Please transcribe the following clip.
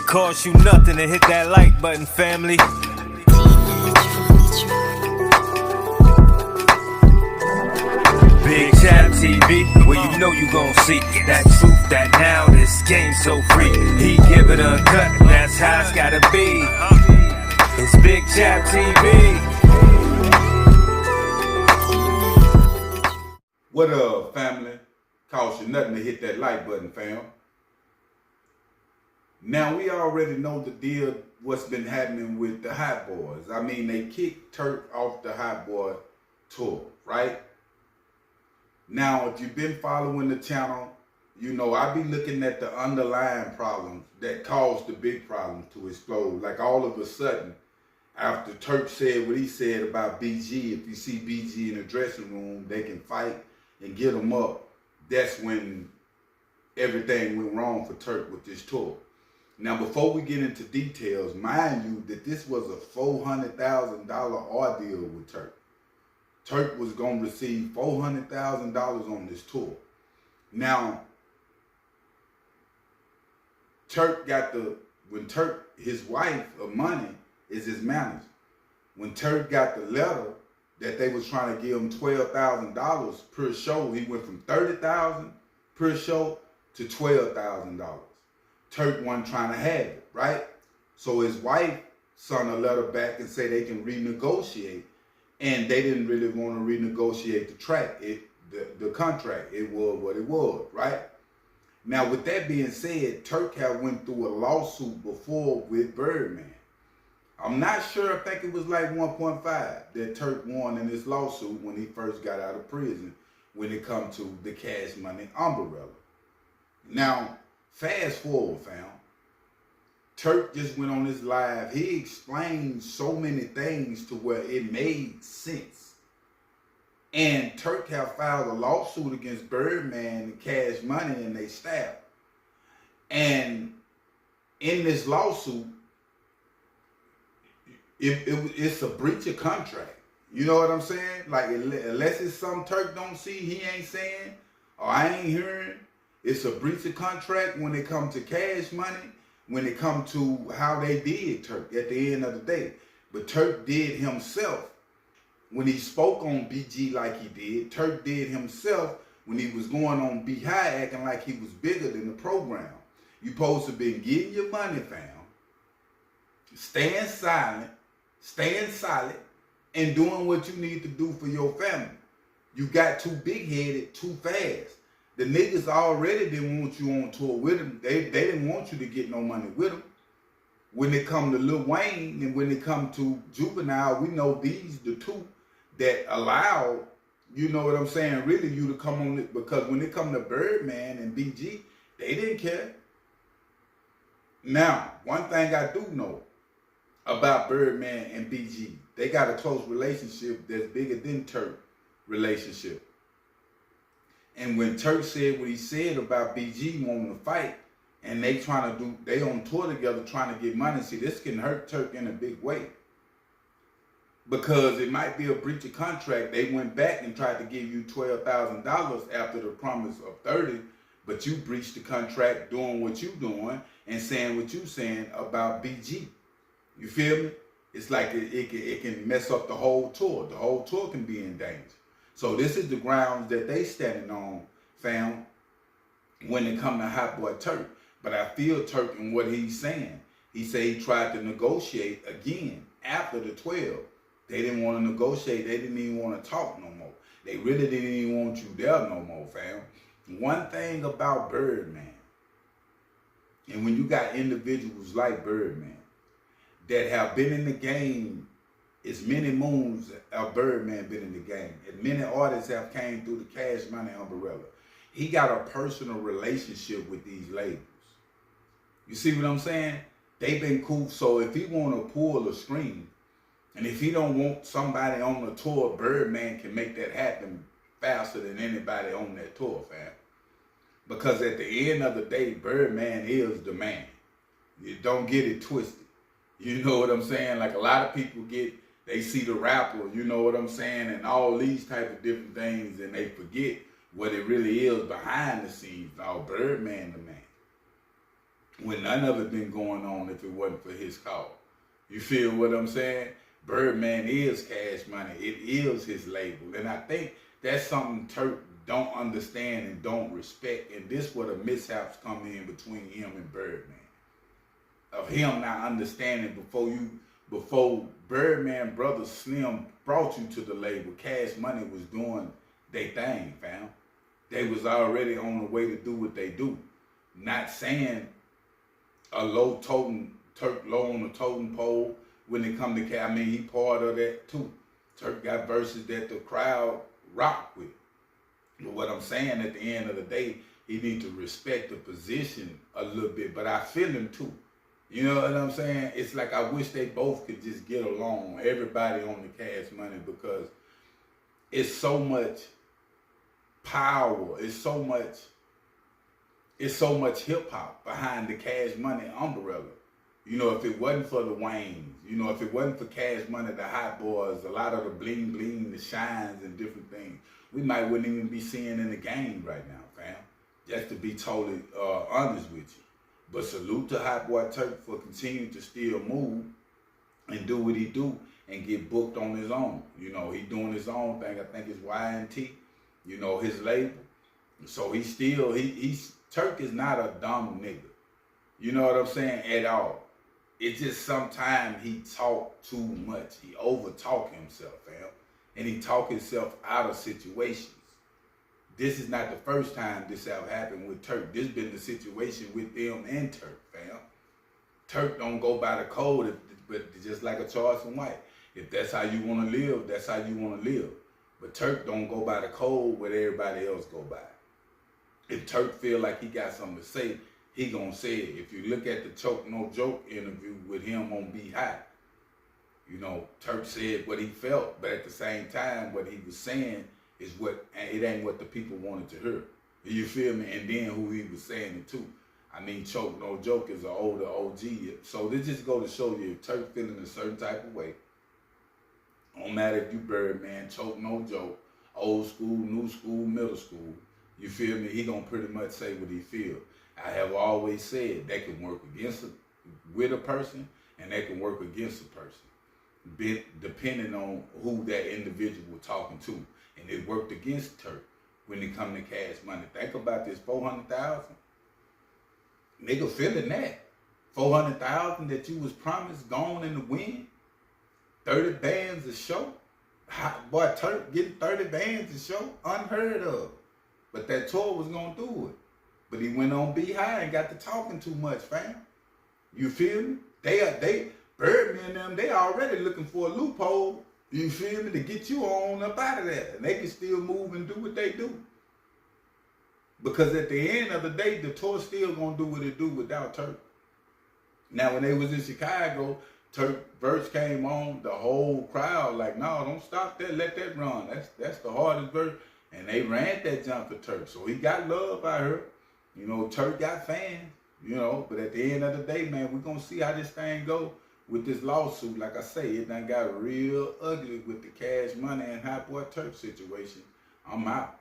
It costs you nothing to hit that like button, family. Big Chap TV, where you know you gon' see that truth, that now this game's so free. He give it a cut, that's how it's gotta be. It's Big Chap TV. What up, family? Cost you nothing to hit that like button, fam. Now, we already know the deal, what's been happening with the Hotboys. I mean, they kicked Turk off the Hotboy tour, right? Now, if you've been following the channel, you know I be looking at the underlying problems that caused the big problem to explode. Like all of a sudden, after Turk said what he said about BG, if you see BG in the dressing room, they can fight and get him up. That's when everything went wrong for Turk with this tour. Now, before we get into details, mind you that this was a $400,000 ordeal with Turk. Turk was going to receive $400,000 on this tour. Now, Turk got when Turk, his wife of money is his manager. When Turk got the letter that they was trying to give him $12,000 per show, he went from $30,000 per show to $12,000. Turk wasn't trying to have it, right? So his wife sent a letter back and said they can renegotiate, and they didn't really want to renegotiate the contract. It was what it was, right? Now, with that being said, Turk had went through a lawsuit before with Birdman. I'm not sure, I think it was like 1.5 that Turk won in this lawsuit when he first got out of prison, when it comes to the Cash Money umbrella. Now, fast forward, fam. Turk just went on his live. He explained so many things to where it made sense. And Turk have filed a lawsuit against Birdman and Cash Money and their staff. And in this lawsuit, it's a breach of contract. You know what I'm saying? Like, unless it's something Turk don't see, he ain't saying, or I ain't hearing, it's a breach of contract when it comes to Cash Money, when it comes to how they did Turk at the end of the day. But Turk did himself when he spoke on BG like he did. Turk did himself when he was going on Be High acting like he was bigger than the program. You supposed to be getting your money, fam, staying silent, staying solid, and doing what you need to do for your family. You got too big-headed too fast. The niggas already didn't want you on tour with them. They didn't want you to get no money with them. When it come to Lil Wayne and when it come to Juvenile, we know these the two that allow, you know what I'm saying, really you to come on it. Because when it come to Birdman and BG, they didn't care. Now, one thing I do know about Birdman and BG, they got a close relationship that's bigger than Turk relationship. And when Turk said what he said about BG wanting to fight, and they on tour together trying to get money, see, this can hurt Turk in a big way. Because it might be a breach of contract. They went back and tried to give you $12,000 after the promise of $30,000, but you breached the contract doing what you doing and saying what you saying about BG. You feel me? It's like it can mess up the whole tour. The whole tour can be in danger. So this is the grounds that they standing on, fam, when it come to Hotboy Turk. But I feel Turk in what he's saying. He said he tried to negotiate again after the 12. They didn't want to negotiate. They didn't even want to talk no more. They really didn't even want you there no more, fam. One thing about Birdman, and when you got individuals like Birdman that have been in the game as many moons of Birdman been in the game, and many artists have came through the Cash Money umbrella, he got a personal relationship with these labels. You see what I'm saying? They been cool. So if he want to pull a string, and if he don't want somebody on the tour, Birdman can make that happen faster than anybody on that tour, fam. Because at the end of the day, Birdman is the man. You don't get it twisted. You know what I'm saying? Like a lot of people they see the rapper, you know what I'm saying, and all these type of different things, and they forget what it really is behind the scenes. Now, Birdman the man. Would none of it been going on if it wasn't for his call. You feel what I'm saying? Birdman is Cash Money. It is his label. And I think that's something Turk don't understand and don't respect. And this where the mishaps come in between him and Birdman. Of him not understanding before Birdman Brothers Slim brought you to the label, Cash Money was doing their thing, fam. They was already on the way to do what they do. Not saying a Turk low on the totem pole when it come to Cash. I mean, he part of that too. Turk got verses that the crowd rock with. But what I'm saying at the end of the day, he need to respect the position a little bit. But I feel him too. You know what I'm saying? It's like I wish they both could just get along, everybody on the Cash Money, because it's so much power, it's so much hip hop behind the Cash Money umbrella. You know, if it wasn't for the Waynes, you know, if it wasn't for Cash Money, the Hot Boys, a lot of the bling bling, the shines and different things, we might wouldn't even be seeing in the game right now, fam. Just to be totally honest with you. But salute to Hotboy Turk for continuing to still move and do what he do and get booked on his own. You know, he doing his own thing. I think it's Y&T, you know, his label. So he's Turk is not a dumb nigga. You know what I'm saying? At all. It's just sometimes he talk too much. He over-talk himself, fam. And he talk himself out of situations. This is not the first time this have happened with Turk. This been the situation with them and Turk, fam. Turk don't go by the code, but just like a Charles and White. If that's how you want to live, that's how you want to live. But Turk don't go by the code what everybody else go by. If Turk feel like he got something to say, he gonna say it. If you look at the Choke No Joke interview with him on Be Hot, you know, Turk said what he felt, but at the same time, what he was saying is it ain't what the people wanted to hear. You feel me? And then who he was saying it to. I mean, Choke No Joke is an older OG. So this just go to show you if Turk feeling a certain type of way, don't matter if you Birdman, Choke No Joke, old school, new school, middle school, you feel me? He gonna pretty much say what he feel. I have always said they can work with a person and they can work against a person, depending on who that individual talking to. And it worked against Turk when it come to Cash Money. Think about this, 400,000. Nigga feeling that. 400,000 that you was promised gone in the wind. 30 bands a show. Boy, Turk getting 30 bands a show, unheard of. But that tour was gonna do it. But he went on Be High and got to talking too much, fam. You feel me? Birdman and them, they already looking for a loophole. You feel me? To get you on up out of there. And they can still move and do what they do. Because at the end of the day, the tour still gonna do what it do without Turk. Now, when they was in Chicago, Turk verse came on, the whole crowd like, no, don't stop that, let that run. That's the hardest verse. And they ran that jump for Turk. So he got love out here. You know, Turk got fans, you know, but at the end of the day, man, we're gonna see how this thing go. With this lawsuit, like I say, it done got real ugly with the Cash Money and Hotboy Turk situation. I'm out.